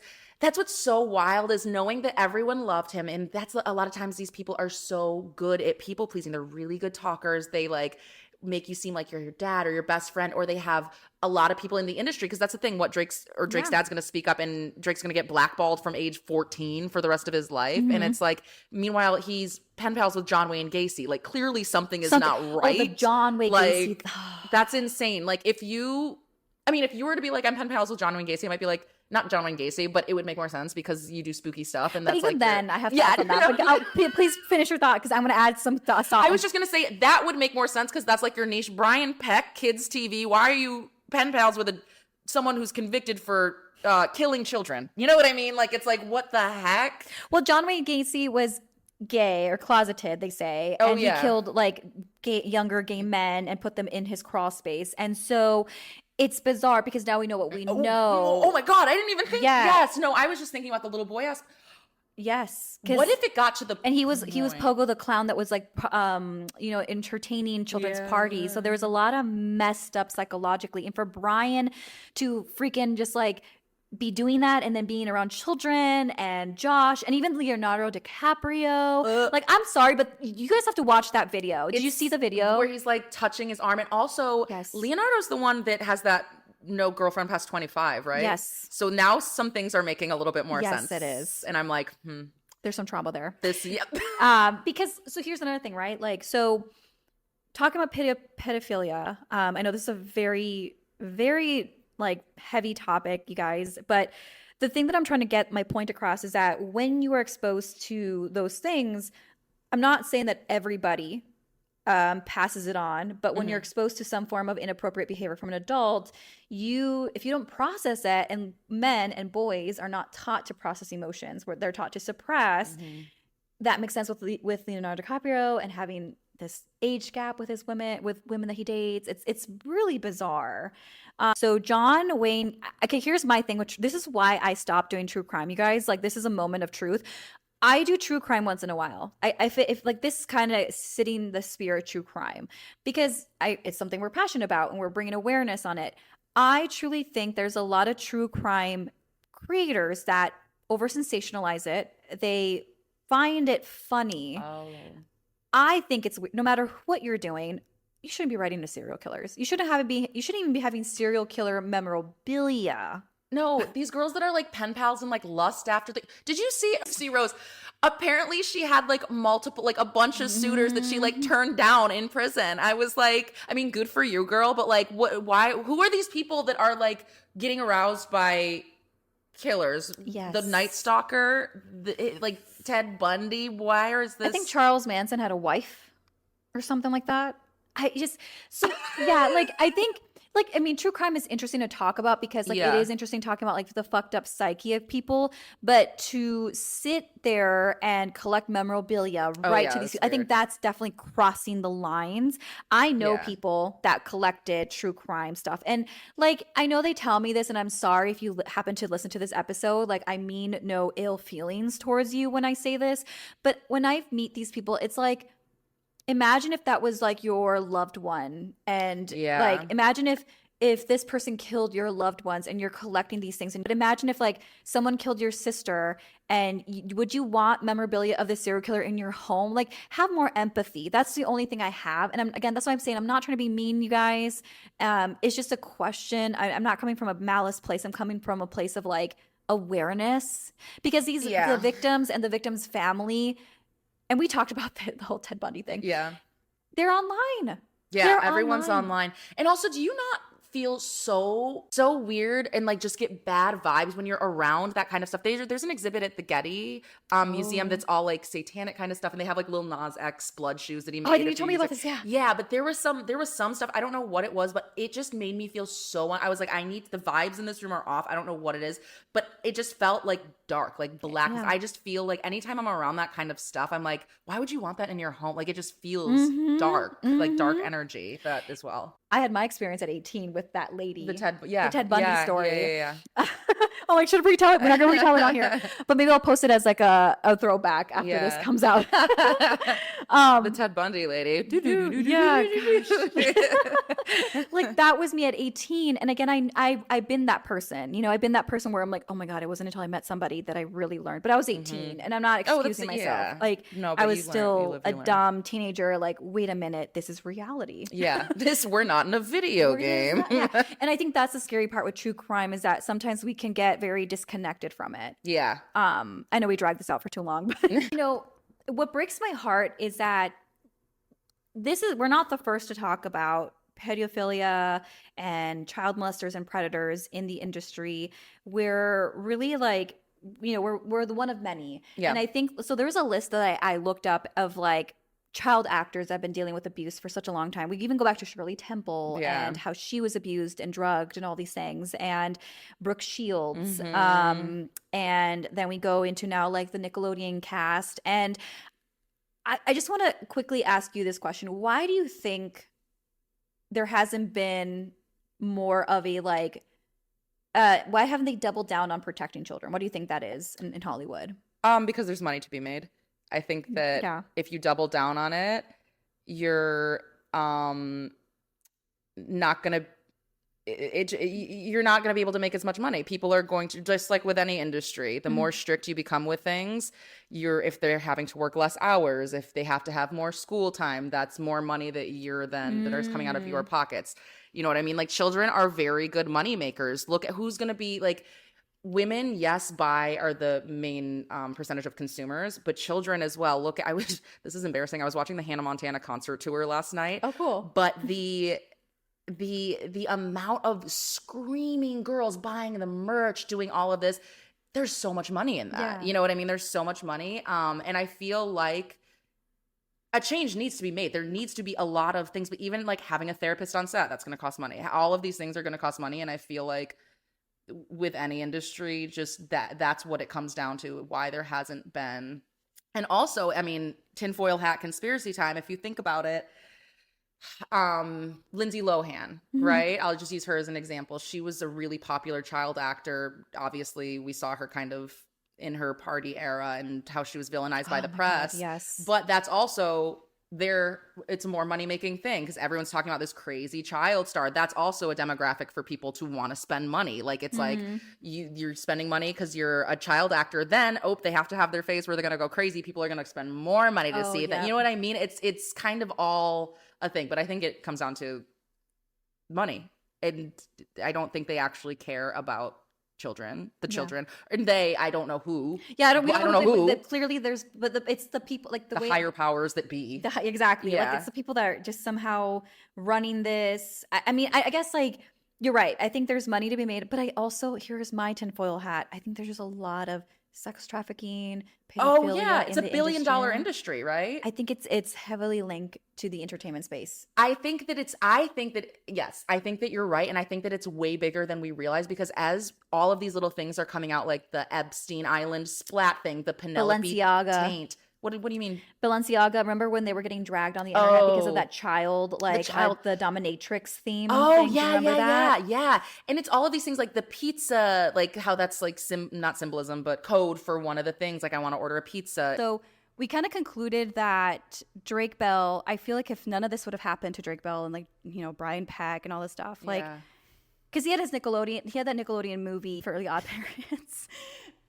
so wild, is knowing that everyone loved him. And that's a lot of times these people are so good at people pleasing. They're really good talkers. They like make you seem like you're your dad or your best friend, or they have a lot of people in the industry. Because that's the thing, what Drake's dad's going to speak up, and Drake's going to get blackballed from age 14 for the rest of his life. And it's like, meanwhile, he's pen pals with John Wayne Gacy. Like clearly something is not right. Oh, the John Wayne Like, Gacy. that's insane. Like if you were to be like, I'm pen pals with John Wayne Gacy, I might be like, not John Wayne Gacy, but it would make more sense because you do spooky stuff, and that's But even like then, I have to add on that. But please finish your thought, because I'm going to add some thoughts. I was just gonna say that would make more sense because that's like your niche. Brian Peck, kids TV. Why are you pen pals with someone who's convicted for killing children? You know what I mean? Like it's like, what the heck? Well, John Wayne Gacy was gay or closeted, they say, and he killed like younger gay men and put them in his crawl space. And so it's bizarre because now we know what we know. Oh my God, I didn't even think. Yeah. Yes, no, I was just thinking about the little boy aspect. Yes. What if it got to the and he was Pogo the clown that was like entertaining children's parties. So there was a lot of messed up psychologically. And for Brian to freaking just like be doing that and then being around children and Josh and even Leonardo DiCaprio. Like, I'm sorry, but you guys have to watch that video. Did you see the video? where he's like touching his arm? And also Leonardo's the one that has that no girlfriend past 25, right? Yes. So now some things are making a little bit more sense. Yes, it is. And I'm like, There's some trauma there. Because, so here's another thing, right? Like, so talking about pedophilia, I know this is a very, very like heavy topic, you guys, but the thing that I'm trying to get my point across is that when you are exposed to those things, I'm not saying that everybody passes it on, but when you're exposed to some form of inappropriate behavior from an adult, if you don't process it, and men and boys are not taught to process emotions, where they're taught to suppress, that makes sense with Leonardo DiCaprio and having this age gap with women that he dates. It's really bizarre. So John Wayne, okay, here's my thing, which this is why I stopped doing true crime, you guys. Like, this is a moment of truth. I do true crime once in a while. If like this kind of sitting the spear of true crime, because it's something we're passionate about and we're bringing awareness on it. I truly think there's a lot of true crime creators that over sensationalize it. They find it funny. I think it's no matter what you're doing, you shouldn't be writing to serial killers. You shouldn't even be having serial killer memorabilia. No, these girls that are like pen pals and like lust after did you see Rose? Apparently she had like a bunch of suitors that she like turned down in prison. I was like, I mean, good for you, girl, but like who are these people that are like getting aroused by killers? Yes. The Night Stalker, like Ted Bundy. Why is this? I think Charles Manson had a wife or something like that. I think I mean, true crime is interesting to talk about because it is interesting talking about like the fucked up psyche of people, but to sit there and collect memorabilia to these, I think that's definitely crossing the lines. I know people that collected true crime stuff, and like, I know they tell me this, and I'm sorry if you happen to listen to this episode, like, I mean no ill feelings towards you when I say this, but when I meet these people, it's like, imagine if that was like your loved one, and like, imagine if if this person killed your loved ones and you're collecting these things. But imagine if like someone killed your sister and would you want memorabilia of the serial killer in your home? Like, have more empathy. That's the only thing I have. And again, that's why I'm saying I'm not trying to be mean, you guys. It's just a question. I'm not coming from a malice place. I'm coming from a place of like awareness, because the victims and the victim's family, and we talked about the whole Ted Bundy thing. Yeah. They're online. Yeah, everyone's online. And also, do you not feel so weird and like just get bad vibes when you're around that kind of stuff? There's an exhibit at the Getty Museum that's all like satanic kind of stuff, and they have like Lil Nas X blood shoes that he made. Oh, I think you told me about this. Yeah, but there was some stuff, I don't know what it was, but it just made me feel so, I was like, I need, the vibes in this room are off. I don't know what it is, but it just felt like dark, like black. Yeah. I just feel like anytime I'm around that kind of stuff, I'm like, why would you want that in your home? Like, it just feels dark, like dark energy that as well. I had my experience at 18 with that lady. The Ted Bundy story. Yeah. Oh, I should have retell it. We're not going to retell it on here. But maybe I'll post it as like a throwback after this comes out. The Ted Bundy lady. Yeah. Like, that was me at 18. And again, I've been that person. You know, I've been that person where I'm like, oh my God, it wasn't until I met somebody that I really learned. But I was 18 and I'm not excusing myself. Yeah. Like, no, I was still a dumb teenager. Like, wait a minute, this is reality. Yeah. We're not in a video game. Yeah. And I think that's the scary part with true crime, is that sometimes we can get very disconnected from it. Yeah. I know we dragged this out for too long, but you know, what breaks my heart is that we're not the first to talk about pedophilia and child molesters and predators in the industry. We're really like, you know, we're the one of many. Yeah. And I think, so there's a list that I looked up of like child actors that have been dealing with abuse for such a long time. We even go back to Shirley Temple and how she was abused and drugged and all these things, and Brooke Shields. And then we go into now like the Nickelodeon cast. And I just want to quickly ask you this question. Why do you think there hasn't been more of a like, why haven't they doubled down on protecting children? What do you think that is in Hollywood? Because there's money to be made. I think that if you double down on it, you're not gonna be able to make as much money. People are going to, just like with any industry, the more strict you become with things, if they're having to work less hours, if they have to have more school time, that's more money that that is coming out of your pockets. You know what I mean? Like, children are very good money makers. Look at who's gonna be like. Women, yes, are the main percentage of consumers, but children as well. This is embarrassing. I was watching the Hannah Montana concert tour last night. Oh, cool. But the amount of screaming girls buying the merch, doing all of this, there's so much money in that. Yeah. You know what I mean? There's so much money. And I feel like a change needs to be made. There needs to be a lot of things, but even like having a therapist on set, that's going to cost money. All of these things are going to cost money. And I feel like with any industry, just that's what it comes down to, why there hasn't been. And also, I mean, tinfoil hat conspiracy time, if you think about it, Lindsay Lohan, right? I'll just use her as an example. She was a really popular child actor. Obviously, we saw her kind of in her party era and how she was villainized by the press. God, yes. But that's also it's a more money-making thing because everyone's talking about this crazy child star. That's also a demographic for people to want to spend money. Like, it's like you're spending money because you're a child actor. Then, they have to have their phase where they're going to go crazy. People are going to spend more money to see that. You know what I mean? It's kind of all a thing. But I think it comes down to money. And I don't think they actually care about children, and I don't know who. Yeah, I don't know who. Clearly, it's the people, like the way, higher powers that be. Exactly. Yeah. Like, it's the people that are just somehow running this. I mean, I guess like you're right. I think there's money to be made, but I also, here's my tinfoil hat. I think there's just a lot of sex trafficking, pedophilia. Oh yeah, it's a $1 billion industry, right? I think it's heavily linked to the entertainment space. I think that you're right, and I think that it's way bigger than we realize, because as all of these little things are coming out, like the Epstein Island splat thing, the Penelope taint. What do you mean? Balenciaga. Remember when they were getting dragged on the internet because of that child, like the dominatrix theme? Oh, yeah. And it's all of these things, like the pizza, like how that's like not symbolism, but code for one of the things. Like, I want to order a pizza. So we kind of concluded that Drake Bell, I feel like if none of this would have happened to Drake Bell and, like, you know, Brian Peck and all this stuff, like, because he had that Nickelodeon movie, Fairly Odd Parents.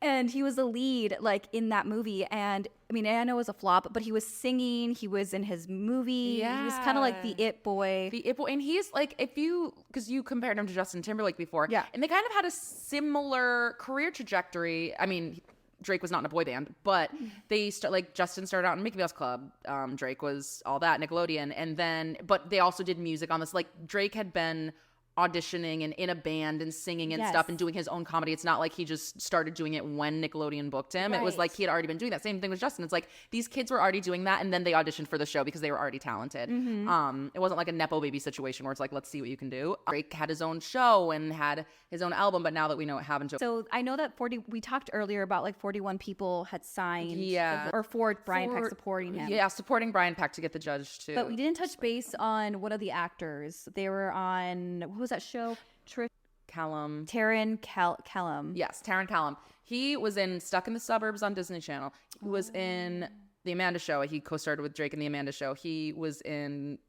And he was the lead, like, in that movie. And I mean, I know it was a flop, but he was singing. He was in his movie. Yeah. He was kind of like the it boy. And he's like, because you compared him to Justin Timberlake before. Yeah. And they kind of had a similar career trajectory. I mean, Drake was not in a boy band, but Justin started out in Mickey Mouse Club. Drake was all that, Nickelodeon. But they also did music on this. Like, Drake had been auditioning and in a band and singing and stuff and doing his own comedy. It's not like he just started doing it when Nickelodeon booked him. It was like he had already been doing that. Same thing with Justin. It's like these kids were already doing that and then they auditioned for the show because they were already talented. It wasn't like a Nepo baby situation where it's like, let's see what you can do. Drake had his own show and had his own album, but now that we know what happened to So I know that we talked earlier about like 41 people had signed or for Brian Peck supporting him. Yeah, supporting Brian Peck to get the judge too. But we didn't touch base on one of the actors. They were on, what was that show? Callum. Taron Callum. Yes, Taron Callum. He was in Stuck in the Suburbs on Disney Channel. He was in The Amanda Show. He co-starred with Drake in The Amanda Show. He was in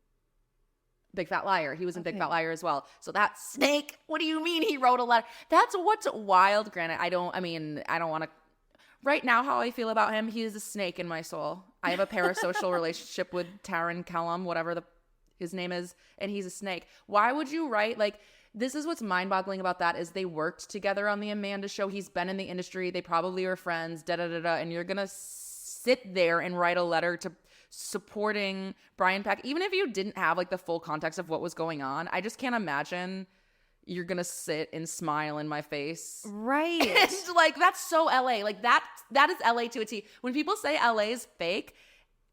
Big Fat Liar. He was in Big Fat Liar as well. So that snake, what do you mean he wrote a letter? That's what's wild, granted. I don't want to. Right now, how I feel about him, he is a snake in my soul. I have a parasocial relationship with Taron Callum, whatever his name is, and he's a snake. Why would you write, like, this is what's mind-boggling about that is they worked together on The Amanda Show. He's been in the industry. They probably were friends, da-da-da-da, and you're going to sit there and write a letter to supporting Brian Peck. Even if you didn't have, like, the full context of what was going on, I just can't imagine you're going to sit and smile in my face. Right. It's like, that's so LA. Like, that is LA to a T. When people say LA is fake,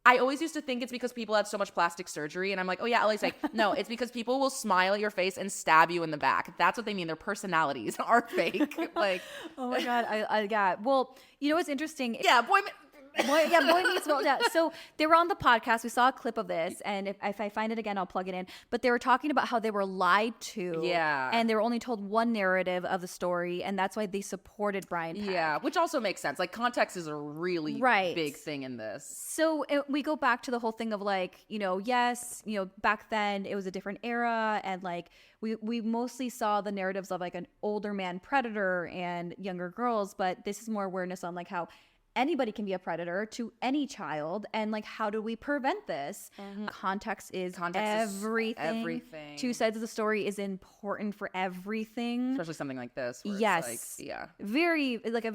I always used to think it's because people had so much plastic surgery. And I'm like, oh yeah, LA's fake. No, it's because people will smile at your face and stab you in the back. That's what they mean. Their personalities are fake. Like, oh my God. I got, well, you know what's interesting? Yeah, Boy Meets World. Yeah. So they were on the podcast. We saw a clip of this, and if I find it again, I'll plug it in. But they were talking about how they were lied to. Yeah. And they were only told one narrative of the story, and that's why they supported Brian Peck. Yeah, which also makes sense. Like, context is a really big thing in this. So we go back to the whole thing of like, yes, back then it was a different era, and like we mostly saw the narratives of like an older man predator and younger girls, but this is more awareness on like how anybody can be a predator to any child, and like how do we prevent this? Context is everything. Two sides of the story is important for everything, especially something like this where yes, it's like,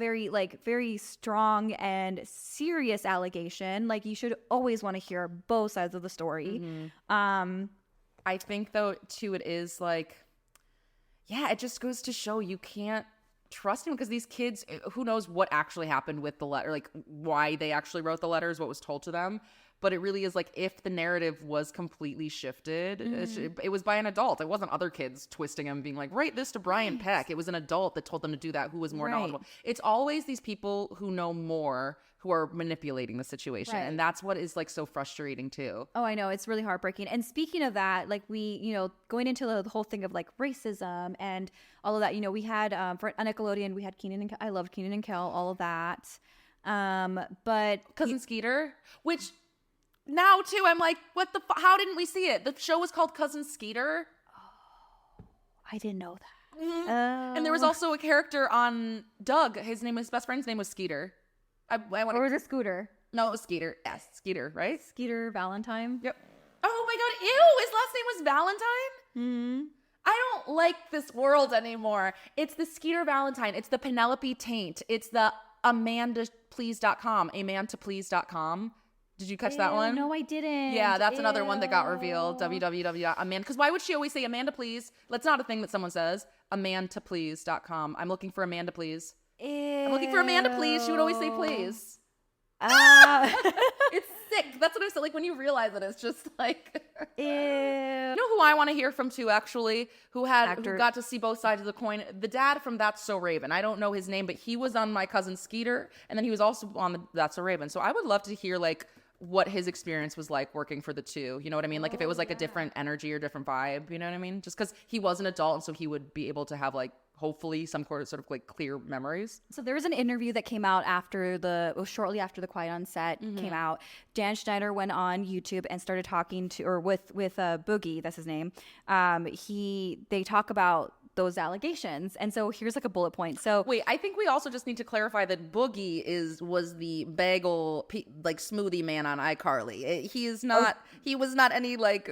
very strong and serious allegation. Like, you should always want to hear both sides of the story. I think though too, it is like, it just goes to show you can't trust him, because these kids, who knows what actually happened with the letter, like why they actually wrote the letters, what was told to them. But it really is like, if the narrative was completely shifted, it was by an adult. It wasn't other kids twisting him, being like, write this to Brian Peck. It was an adult that told them to do that, who was more knowledgeable. It's always these people who know more who are manipulating the situation. And that's what is like so frustrating too. Oh, I know. It's really heartbreaking. And speaking of that, like we, going into the whole thing of like racism and all of that, we had, for Nickelodeon, we had I loved Keenan and Kel, all of that. But Cousin Skeeter, which now too, I'm like, what the how didn't we see it? The show was called Cousin Skeeter. Oh, I didn't know that. And there was also a character on Doug. His best friend's name was Skeeter. Or was it Scooter? No, it was Skeeter. Yes, Skeeter, right? Skeeter Valentine. Yep. Oh my God, ew, his last name was Valentine? I don't like this world anymore. It's the Skeeter Valentine. It's the Penelope Taint. It's the AmandaPlease.com. AmandaPlease.com. Did you catch that one? No, I didn't. Yeah, that's another one that got revealed. www.amanda. Because why would she always say Amanda Please? That's not a thing that someone says. AmandaPlease.com. I'm looking for Amanda Please. I'm looking for Amanda Please. She would always say please. It's sick. That's what I said. Like, when you realize it, it's just like, ew. You know who I want to hear from too, actually, who got to see both sides of the coin? The dad from That's So Raven. I don't know his name, but he was on My Cousin Skeeter, and then he was also on That's So Raven. So I would love to hear like what his experience was like working for the two. You know what I mean? Like, if it was like a different energy or different vibe. You know what I mean? Just because he was an adult, and so he would be able to have like, hopefully, some sort of like clear memories. So there was an interview that came out shortly after the Quiet on Set came out. Dan Schneider went on YouTube and started talking with Boogie, that's his name. They talk about those allegations. And so here's like a bullet point. So wait, I think we also just need to clarify that Boogie was the bagel like smoothie man on iCarly. He is not. He was not any like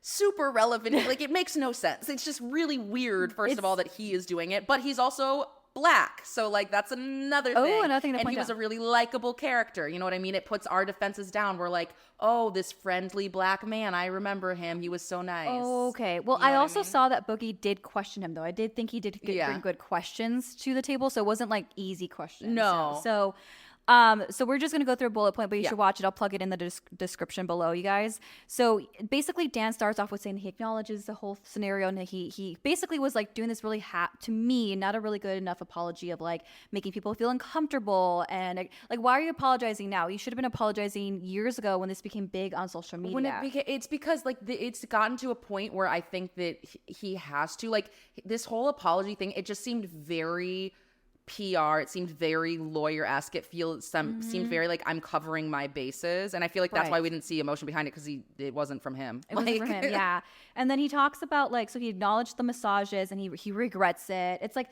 super relevant. Like, it makes no sense. It's just really weird, first of all, that he is doing it, but he's also Black, so like that's another thing. Another thing to and point he was out. a really likable character, you know what I mean? It puts our defenses down. We're like, oh, this friendly Black man, I remember him, he was so nice. Okay, well, You know I what I also mean? saw that Boogie did question him, though. I did think he did Yeah. bring good questions to the table, so it wasn't like easy questions. No. So we're just gonna go through a bullet point, but you should watch it. I'll plug it in the description below, you guys. So basically, Dan starts off with saying he acknowledges the whole scenario, and he basically was like doing this really to me not a really good enough apology of like making people feel uncomfortable and like, why are you apologizing now? You should have been apologizing years ago when this became big on social media. When it's because like it's gotten to a point where I think that he has to, like, this whole apology thing, it just seemed very PR. It seemed very lawyer-esque. It seemed very like I'm covering my bases, and I feel like that's why we didn't see emotion behind it, because it wasn't from him. It wasn't for him, yeah. And then he talks about like, so he acknowledged the massages and he regrets it. It's like,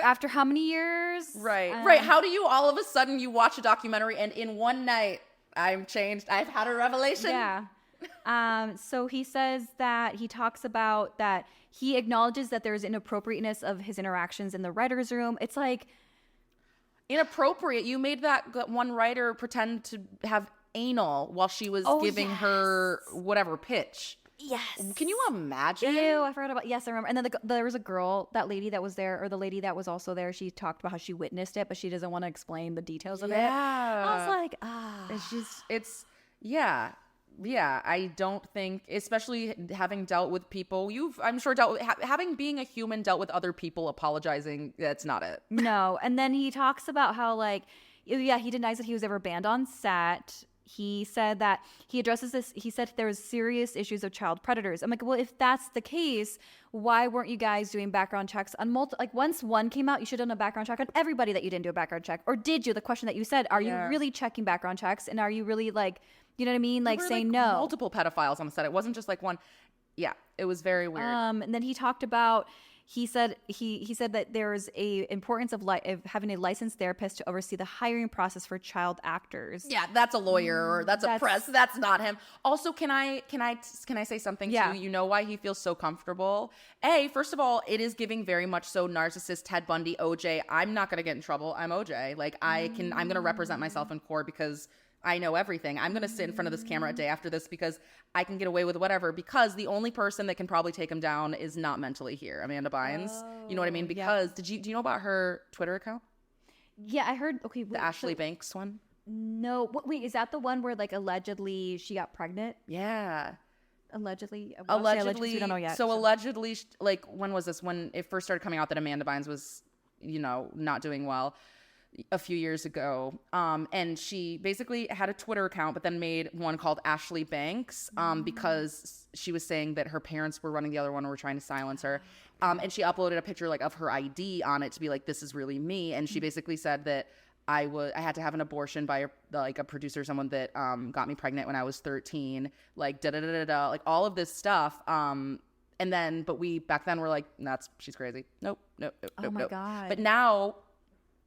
after how many years? Right. How do you all of a sudden you watch a documentary and in one night I'm changed? I've had a revelation. Yeah. So he says that he talks about that he acknowledges that there's inappropriateness of his interactions in the writer's room. It's like inappropriate. You made that one writer pretend to have anal while she was giving her whatever pitch. Yes. Can you imagine? Ew, I forgot about. Yes, I remember. And then there was a girl, that lady that was there, or the lady that was also there. She talked about how she witnessed it, but she doesn't want to explain the details of it. I was like, Yeah, I don't think, especially having dealt with people, I'm sure dealt with, having being a human, dealt with other people apologizing, that's not it. No. And then he talks about how like, he denies that he was ever banned on set. He said that he addresses this. He said there was serious issues of child predators. I'm like, well, if that's the case, why weren't you guys doing background checks on like once one came out, you should have done a background check on everybody that you didn't do a background check, or did you? The question that you said, are you really checking background checks, and are you really like, you know what I mean? Like saying no. Multiple pedophiles on the set. It wasn't just like one. Yeah, it was very weird. And then he talked about. He said that there's a importance of having a licensed therapist to oversee the hiring process for child actors. Yeah, that's a lawyer, or that's a press. That's not him. Also, can I say something too? You know why he feels so comfortable? First of all, it is giving very much so narcissist Ted Bundy, OJ. I'm not gonna get in trouble. I'm OJ. Like I'm gonna represent myself in court because I know everything. I'm going to sit in front of this camera a day after this because I can get away with whatever, because the only person that can probably take him down is not mentally here, Amanda Bynes. You know what I mean? Because do you know about her Twitter account? Yeah, I heard. Okay, the Ashley Banks one? No. Wait, is that the one where like allegedly she got pregnant? Yeah. Allegedly, we don't know yet. So allegedly, like, when was this? When it first started coming out that Amanda Bynes was, not doing well. A few years ago, and she basically had a Twitter account, but then made one called Ashley Banks, because she was saying that her parents were running the other one, or were trying to silence her, and she uploaded a picture like of her ID on it to be like, this is really me, and she basically said that I had to have an abortion by a producer, or someone that got me pregnant when I was 13, like like all of this stuff, and then but we back then were like, she's crazy, nope. Oh my God. But now.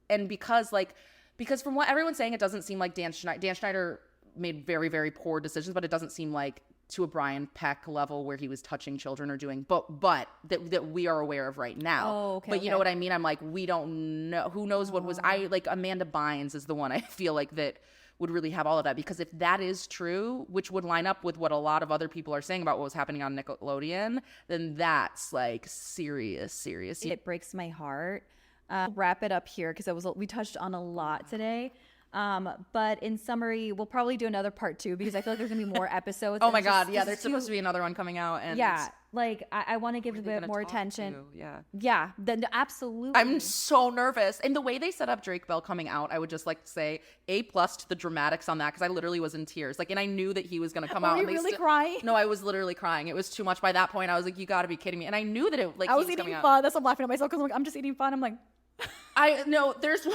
And because from what everyone's saying, it doesn't seem like Dan Schneider made very, very poor decisions, but it doesn't seem like to a Brian Peck level where he was touching children or doing, but that we are aware of right now. Oh, okay. But you know what I mean? I'm like, we don't know. Who knows what was, like Amanda Bynes is the one I feel like that would really have all of that, because if that is true, which would line up with what a lot of other people are saying about what was happening on Nickelodeon, then that's like serious. It breaks my heart. Wrap it up here because we touched on a lot today. But in summary, we'll probably do another part 2 because I feel like there's gonna be more episodes. Oh my God, yeah, there's supposed to be another one coming out, and like I want to give a bit more attention. Then absolutely. I'm so nervous, and the way they set up Drake Bell coming out, I would just like to say A+ to the dramatics on that, because I literally was in tears, like, and I knew that he was gonna come out. Were you really crying? No, I was literally crying. It was too much by that point. I was like, you got to be kidding me, and I knew that it like I was eating fun. That's why I'm laughing at myself because I'm just eating fun. I'm like. I know there's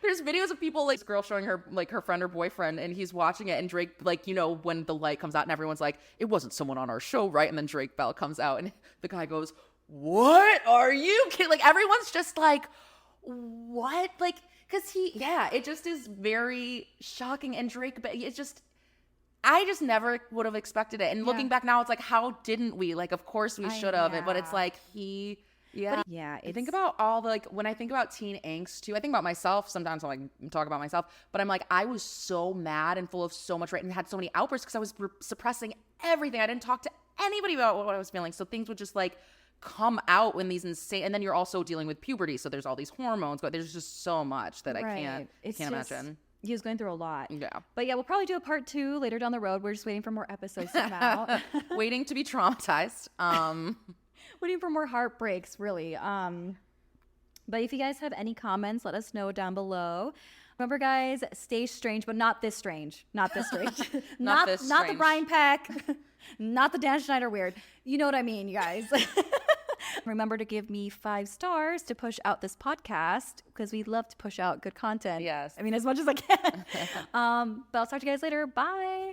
there's videos of people like this girl showing her like her friend or boyfriend, and he's watching it, and Drake, like, you know, when the light comes out and everyone's like, it wasn't someone on our show, right? And then Drake Bell comes out and the guy goes, what are you kidding? Like, everyone's just like, what? Like, because it just is very shocking. And Drake, it's just, I just never would have expected it. And looking back now, it's like, how didn't we? Like, of course we should have. But it's like I think about all the, like, when I think about teen angst too, I think about myself. Sometimes I like talk about myself, but I'm like, I was so mad and full of so much rage and had so many outbursts because I was suppressing everything. I didn't talk to anybody about what I was feeling. So things would just like come out in these insane, and then you're also dealing with puberty. So there's all these hormones, but there's just so much that I can't imagine. He was going through a lot. Yeah. But yeah, we'll probably do a part 2 later down the road. We're just waiting for more episodes to come out. Waiting to be traumatized. Waiting for more heartbreaks, really. But if you guys have any comments, let us know down below. Remember, guys, stay strange, but not this strange. Not this strange. not the Brian Peck. Not the Dan Schneider weird. You know what I mean, you guys. Remember to give me 5 stars to push out this podcast, because we love to push out good content. Yes. I mean, as much as I can. But I'll talk to you guys later. Bye.